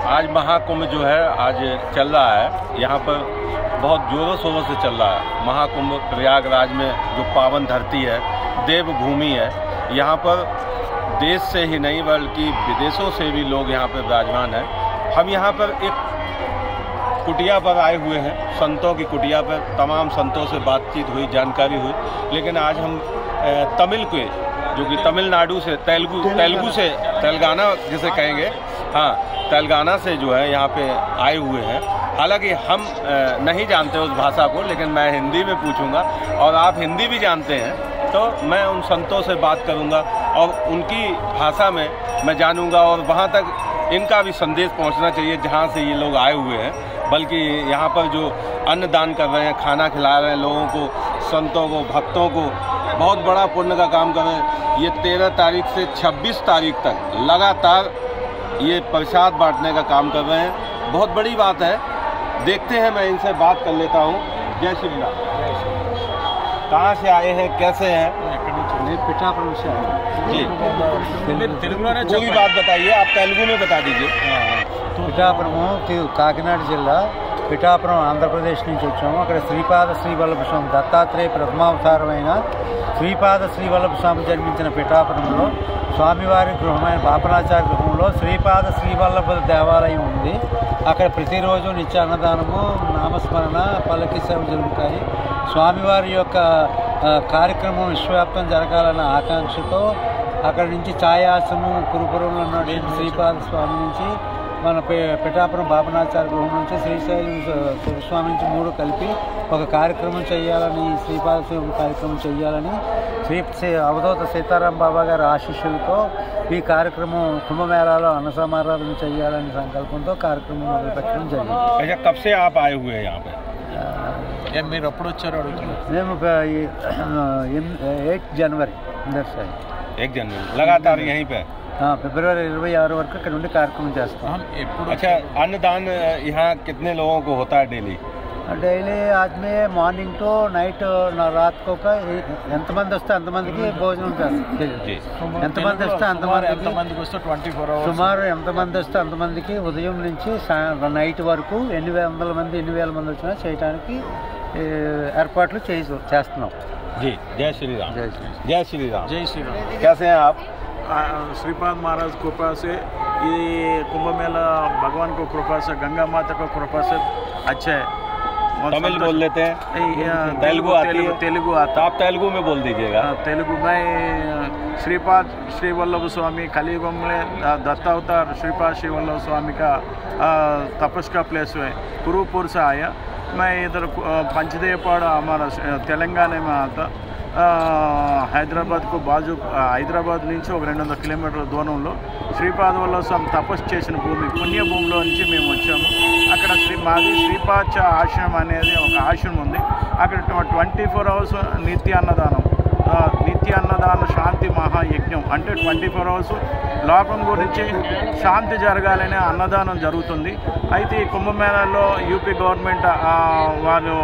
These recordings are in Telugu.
आज महाकुंभ जो है आज चल रहा है, यहाँ पर बहुत ज़ोरों शोरों से चल रहा है। महाकुंभ प्रयागराज में जो पावन धरती है, देवभूमि है, यहाँ पर देश से ही नहीं बल्कि विदेशों से भी लोग यहाँ पर विराजमान हैं। हम यहाँ पर एक कुटिया पर आए हुए हैं, संतों की कुटिया पर। तमाम संतों से बातचीत हुई, जानकारी हुई, लेकिन आज हम तमिल के जो कि तमिलनाडु से तेलंगाना जिसे कहेंगे, हाँ, तेलंगाना से जो है यहाँ पे आए हुए हैं। हालांकि हम नहीं जानते उस भाषा को, लेकिन मैं हिंदी में पूछूंगा और आप हिंदी भी जानते हैं, तो मैं उन संतों से बात करूंगा और उनकी भाषा में मैं जानूंगा और वहाँ तक इनका भी संदेश पहुँचना चाहिए जहाँ से ये लोग आए हुए हैं। बल्कि यहाँ पर जो अन्नदान कर रहे हैं, खाना खिला रहे हैं लोगों को, संतों को, भक्तों को, बहुत बड़ा पुण्य का काम कर रहे हैं। ये 13 तारीख से 26 तारीख तक लगातार ये प्रसाद बांटने का काम कर रहे हैं। बहुत बड़ी बात है। देखते हैं, मैं इनसे बात कर लेता हूँ। जय श्री राम। कहाँ से आए हैं, कैसे हैं? पिठापुरम से जी, पूरी बात बताइए, आप तेलुगु में बता दीजिए। पिठापुरम काकीनाడ జిల్లా పిఠాపురం ఆంధ్రప్రదేశ్ నుంచి వచ్చాము. అక్కడ శ్రీపాద శ్రీవల్లభ స్వామి దత్తాత్రేయ ప్రథమావతారమైన శ్రీపాద శ్రీవల్లభ స్వామి జన్మించిన పిఠాపురంలో స్వామివారి గృహమైన పాపనాచార్య గృహంలో శ్రీపాద శ్రీవల్లభ దేవాలయం ఉంది. అక్కడ ప్రతిరోజు నిత్య అన్నదానము, నామస్మరణ, పల్లకి సేవ జరుగుతాయి. స్వామివారి యొక్క కార్యక్రమం విశ్వవ్యాప్తం జరగాలన్న ఆకాంక్షతో అక్కడి నుంచి ఛాయాసము కురుపురంలో ఉన్నటువంటి శ్రీపాద స్వామి నుంచి మన పిఠాపురం బాపనాచార్య గృహం నుంచి శ్రీశైలం స్వామి నుంచి 3 కలిపి ఒక కార్యక్రమం చేయాలని, శ్రీపాద స్వామి కార్యక్రమం చేయాలని శ్రీ అవధూత సీతారాం బాబా గారి ఆశీస్సులతో ఈ కార్యక్రమం కుంభమేళాలో అన్న సమారాధన చేయాలని సంకల్పంతో కార్యక్రమం మొదలుపెట్టడం జరిగింది. కబ్ సే ఆప్ ఆए हुए हैं यहाँ पे? మీరు ఎప్పుడు వచ్చారో అడుగుతున్నాను. మేము 8 जनवरी इधर से 1 जनवरी लगातार यहीं पे? हाँ, फरवरी 26 వరకు ఇక్కడ నుండి కార్యక్రమం చేస్తాం. अच्छा, अन्नदान यहाँ कितने लोगों को होता है डेली? డైలీ ఆద్మే మార్నింగ్ టు నైట్ రాత్ को ఎంతమంది వస్తే అంతమందికి భోజనం చేస్తాం. ఎంతమంది వస్తే అంతమందికి వస్తే 24 hours సుమారు ఎంతమంది వస్తే అంతమందికి ఉదయం నుంచి నైట్ వరకు ఎన్ని వేల మంది వచ్చినా చేయడానికి ఏర్పాట్లు చేస్తున్నాం. जी, जय श्री राम। जय श्री राम। जय श्री राम। जय श्री राम। कैसे हैं आप? श्रीपाद महाराज कृपा से ये कुंभ मेला भगवान को कृपा से, गंगा माता को कृपा से अच्छा है। तमिल बोल लेते हैं, तेलुगु आती है? तेलुगु आता। आप तेलुगु में बोल दीजिएगा। तेलुगु में श्रीपाद श्री वल्लभ स्वामी कलियुग में दत्तावतार श्रीपाद श्री वल्लभ स्वामी का तपस का प्लेस है। कुरुपुर से आया मैं इधर पंचदेवपाड़ा हमारा तेलंगाना में आता। హైదరాబాద్ కు బాజు హైదరాబాద్ నుంచి ఒక 200 కిలోమీటర్ల దూరంలో శ్రీపాద వల్లభ స్వామి తపస్సు చేసిన భూమి, పుణ్యభూమిలో నుంచి మేము వచ్చాము. అక్కడ మాది శ్రీపాద ఆశ్రమం అనేది ఒక ఆశ్రమం ఉంది. అక్కడ 24 hours నిత్య అన్నదాన శాంతి మహాయజ్ఞం అంటే 24 hours లోకం గురించి శాంతి జరగాలనే అన్నదానం జరుగుతుంది. అయితే ఈ కుంభమేళాలో యూపీ గవర్నమెంట్ వాళ్ళు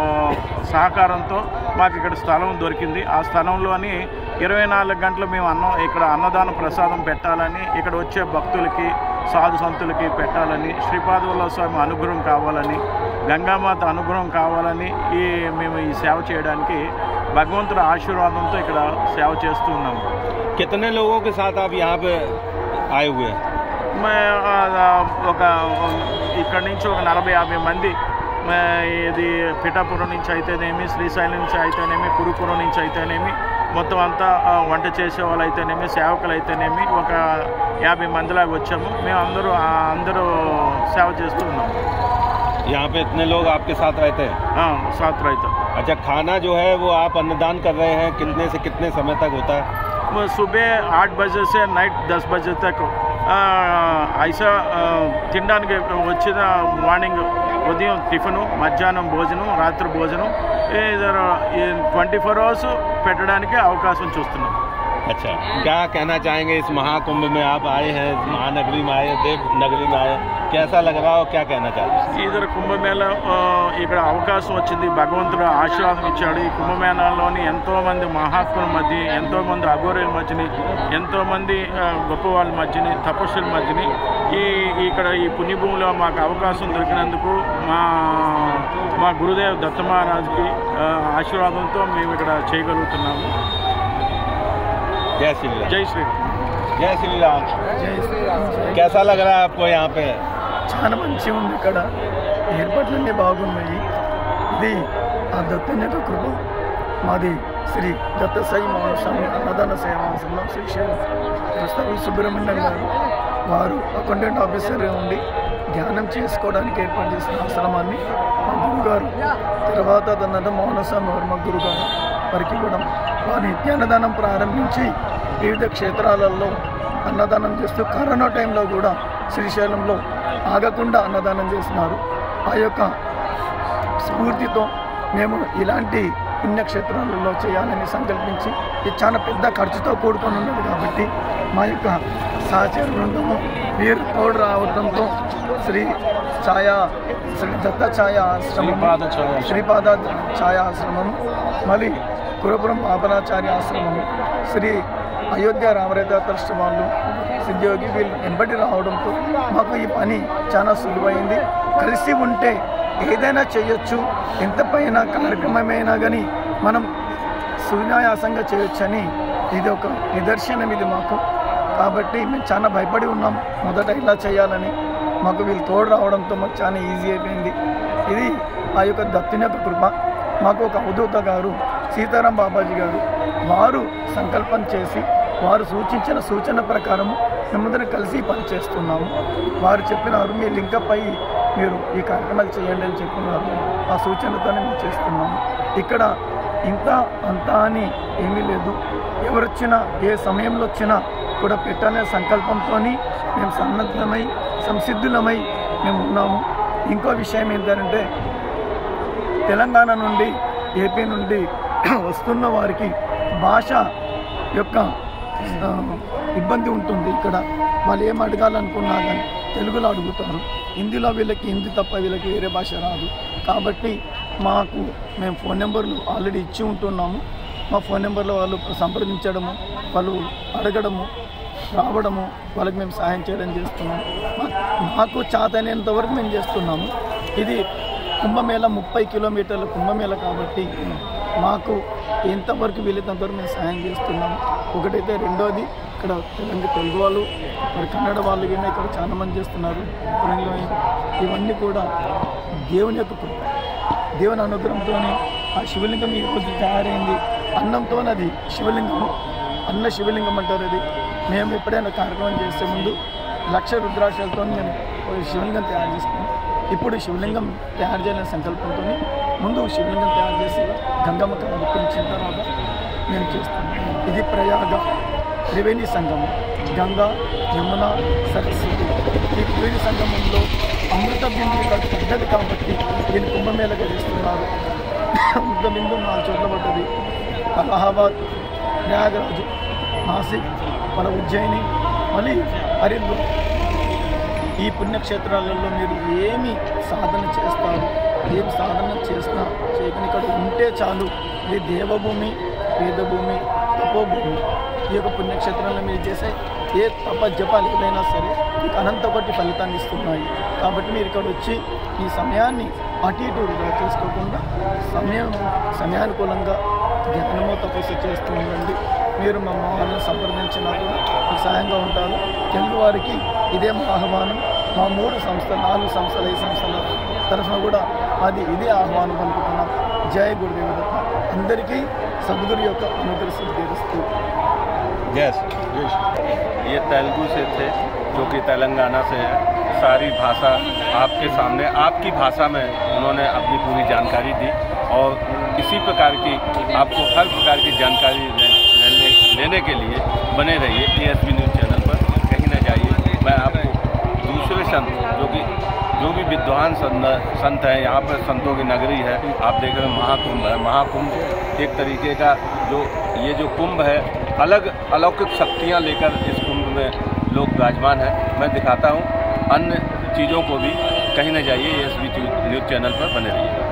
సహకారంతో మాకు ఇక్కడ స్థలం దొరికింది. ఆ స్థలంలోని 24 గంటలు మేము ఇక్కడ అన్నదాన ప్రసాదం పెట్టాలని, ఇక్కడ వచ్చే భక్తులకి, సాధు సంతులకి పెట్టాలని, శ్రీపాద వల్లభ స్వామి అనుగ్రహం కావాలని, గంగామాత అనుగ్రహం కావాలని మేము ఈ సేవ చేయడానికి భగవంతుడి ఆశీర్వాదంతో ఇక్కడ సేవ చేస్తూ ఉన్నాము. कितने लोगों के साथ आप यहाँ पे आए हुए हैं? ఒక ఇక్కడి నుంచి ఒక 40-50 మంది. ఇది పిఠాపురం నుంచి అయితేనేమి, శ్రీశైలం నుంచి అయితేనేమి, కురుపురం నుంచి అయితేనేమి, మొత్తం అంతా వంట చేసే వాళ్ళు అయితేనేమి, సేవకులు అయితేనేమి ఒక 50 మందిలాగా వచ్చాము. మేము అందరూ సేవ చేస్తూ ఉన్నాము. यहाँ पे इतने लोग आपके साथ रहते हैं? हाँ, साथ रहते हैं। अच्छा, खाना जो है वो आप अन्नदान कर रहे हैं, कितने से कितने समय तक होता है? वो सुबह 8 बजे से नाइट 10 बजे तक ऐसा తినడానికి వచ్చిన మార్నింగ్ ఉదయం టిఫిను, మధ్యాహ్నం భోజనం, రాత్రి భోజనం 24 hours పెట్టడానికి అవకాశం చూస్తున్నాం. अच्छा, क्या कहना चाहेंगे इस महाकुंभ में आप आए हैं, इस महानगरी में आए, देव नगरी में आए, कैसा लग रहा है और क्या कहना चाहते हैं? ఇద్దరు కుంభమేళ ఇక్కడ అవకాశం వచ్చింది, భగవంతుడు ఆశీర్వాదం ఇచ్చాడు. ఈ కుంభమేళాలోని ఎంతోమంది మహాత్ముల మధ్య, ఎంతోమంది అఘోరుల మధ్యని, ఎంతోమంది గొప్ప వాళ్ళ మధ్యని, తపస్సుల మధ్యని ఇక్కడ ఈ పుణ్యభూమిలో మాకు అవకాశం దొరికినందుకు మా గురుదేవ్ దత్త మహారాజ్కి ఆశీర్వాదంతో మేము ఇక్కడ చేయగలుగుతున్నాము. जय श्री राम. జై శ్రీరామ్. जय श्री राम. జై శ్రీరామ్. कैसा लग रहा है आपको यहाँ पे? చాలా మంచిగా ఉంది. ఇక్కడ ఏర్పాట్లన్నీ బాగున్నాయి. ఇది ఆ దత్తుని యొక్క కృప. మాది శ్రీ దత్త సాయి మహాస్వామి అన్నదాన సేవాశ్రమం శ్రీశైలం ప్రస్తావి సుబ్రహ్మణ్యం గారు వారు అకౌంటెంట్ ఆఫీసర్గా ఉండి ధ్యానం చేసుకోవడానికి ఏర్పాటు చేసిన ఆశ్రమాన్ని మా గురుగారు తర్వాత తన మౌనస్వామి వారు మా గురుగారు వారికి కూడా వారి నిత్యాన్నదానం ప్రారంభించి వివిధ క్షేత్రాలలో అన్నదానం చేస్తూ కరోనా టైంలో కూడా శ్రీశైలంలో ఆగకుండా అన్నదానం చేస్తున్నారు. ఆ యొక్క స్ఫూర్తితో మేము ఇలాంటి పుణ్యక్షేత్రాలలో చేయాలని సంకల్పించి ఇది చాలా పెద్ద ఖర్చుతో కూడుకొని ఉన్నది కాబట్టి మా యొక్క సహచర బృందము వీరు తోడు రావడంతో శ్రీ దత్త ఛాయ ఆశ్రమం, శ్రీపాద ఛాయ ఆశ్రమం, మళ్ళీ కురపురం పాపనాచార్య ఆశ్రమము, శ్రీ అయోధ్య రామరేత ట్రస్ట్ వాళ్ళు, సిద్ధియోగి వీళ్ళు వెంబడి రావడంతో మాకు ఈ పని చాలా సులువైంది. కలిసి ఉంటే ఏదైనా చేయొచ్చు, ఎంత పైన కార్యక్రమమైనా కానీ మనం సునాయాసంగా చేయొచ్చని ఇది ఒక నిదర్శనం ఇది మాకు. కాబట్టి మేము చాలా భయపడి ఉన్నాం మొదట ఇలా చేయాలని. మాకు వీళ్ళు తోడు రావడంతో మాకు చాలా ఈజీ అయిపోయింది. ఇది ఆ యొక్క దత్తుని యొక్క కృప. మాకు ఒక అవధూత గారు సీతారాం బాబాజీ గారు వారు సంకల్పం చేసి వారు సూచించిన సూచన ప్రకారము మేమందరం కలిసి పనిచేస్తున్నాము. వారు చెప్పినారు మీ లింకప్ అయ్యి మీరు ఈ కార్యక్రమాలు చేయండి అని చెప్పినారు. ఆ సూచనతోనే మేము చేస్తున్నాము. ఇక్కడ ఇంత అంతా అని ఏమీ లేదు. ఎవరొచ్చినా ఏ సమయంలో వచ్చినా కూడా పెట్టాలనే సంకల్పంతో మేము సన్నద్ధమై సంసిద్ధులమై మేము ఉన్నాము. ఇంకో విషయం ఏంటంటే తెలంగాణ నుండి ఏపీ నుండి వస్తున్న వారికి భాష యొక్క ఇబ్బంది ఉంటుంది. ఇక్కడ వాళ్ళు ఏం అడగాలనుకున్నా కానీ తెలుగులో అడుగుతారు. హిందీలో వీళ్ళకి హిందీ తప్ప వీళ్ళకి వేరే భాష రాదు. కాబట్టి మేము ఫోన్ నెంబర్లు ఆల్రెడీ ఇచ్చి ఉంటున్నాము. మా ఫోన్ నెంబర్లో వాళ్ళు సంప్రదించడము, వాళ్ళు అడగడము, రావడము, వాళ్ళకి మేము సహాయం చేయడం చేస్తున్నాము. మాకు చాతైనంత వరకు మేము చేస్తున్నాము. ఇది కుంభమేళ 30 కిలోమీటర్ల కుంభమేళ కాబట్టి మాకు ఎంతవరకు వీలైనంతవరకు మేము సహాయం చేస్తున్నాము. ఒకటైతే రెండోది ఇక్కడ తెలుగు వాళ్ళు మరి కన్నడ వాళ్ళు కూడా ఇక్కడ చాలా మంది చేస్తున్నారు. ఇవన్నీ కూడా దేవుని యొక్క కృప, దేవుని అనుగ్రహంతో ఆ శివలింగం ఈరోజు తయారైంది. అన్నంతో అది శివలింగము, అన్న శివలింగం అంటారు. అది మేము ఎప్పుడైనా కార్యక్రమం చేసే ముందు 1,00,000 రుద్రాక్షలతో మేము శివలింగం తయారు చేసుకున్నాం. ఇప్పుడు శివలింగం తయారు చేయాలనే సంకల్పంతో ముందు శివలింగం తయారు చేసి గంగమ్మకు అర్పించిన తర్వాత మేము చేస్తాం. ఇది ప్రయాగ త్రివేణి సంగమం, గంగా, యమున, సరస్వతి. ఈ త్రివేణి సంగమంలో అమృత బిందు ఇక్కడ పెద్దది కాబట్టి దీన్ని కుంభమేళగా చేస్తున్నారు. అమృత బిందు 4 చోట్ల పడ్డది. అలహాబాద్, ప్రయాగరాజు, నాసిక్, మన ఉజ్జయిని, మళ్ళీ హరిద్వార్. ఈ పుణ్యక్షేత్రాలలో మీరు ఏమి సాధన చేస్తారు, ఏమి సాధన చేసినా చేయకుండా ఇక్కడ ఉంటే చాలు. ఇది దేవభూమి, వేదభూమి, తపోభూమి. ఈ యొక్క పుణ్యక్షేత్రంలో మీరు చేసే ఏ తప జపాలు ఏదైనా సరే మీకు అనంత కొట్టి ఫలితాన్ని ఇస్తున్నాయి. కాబట్టి మీరు ఇక్కడ వచ్చి ఈ సమయాన్ని అటు ఇటు వృధా చేసుకోకుండా సమయానుకూలంగా ధ్యానమో తపస్సు చేస్తూ ఉండండి. మీరు మా వాళ్ళని సంప్రదించినా కూడా మీకు సహాయంగా ఉంటారు. తెలుగు వారికి ఇదే మా ఆహ్వానం. మా 3 సంస్థలు, 4 సంస్థలు, 5 సంస్థల తరఫున కూడా ఇదే ఆహ్వానం పలుకుతున్నాం. జై గురుదేవ దత్త. అందరికీ సద్గురు యొక్క అనుగ్రహం తీరుస్తూ. यस, ये तेलुगु से थे जो कि तेलंगाना से है. सारी भाषा आपके सामने आपकी भाषा में उन्होंने अपनी पूरी जानकारी दी और इसी प्रकार की आपको हर प्रकार की जानकारी लेने के लिए बने रहिए ASB न्यूज़ चैनल पर. कहीं ना जाइए. मैं आपको दूसरे संत जो भी विद्वान संत हैं, यहाँ पर संतों की नगरी है. आप देख रहे हैं महाकुंभ है. महाकुंभ एक तरीके का ये जो कुंभ है अलग अलौकिक शक्तियाँ लेकर इस कुंभ में लोग विराजमान हैं। मैं दिखाता हूँ अन्य चीज़ों को भी। कहीं न जाइए, SB न्यूज़ चैनल पर बने रहिए।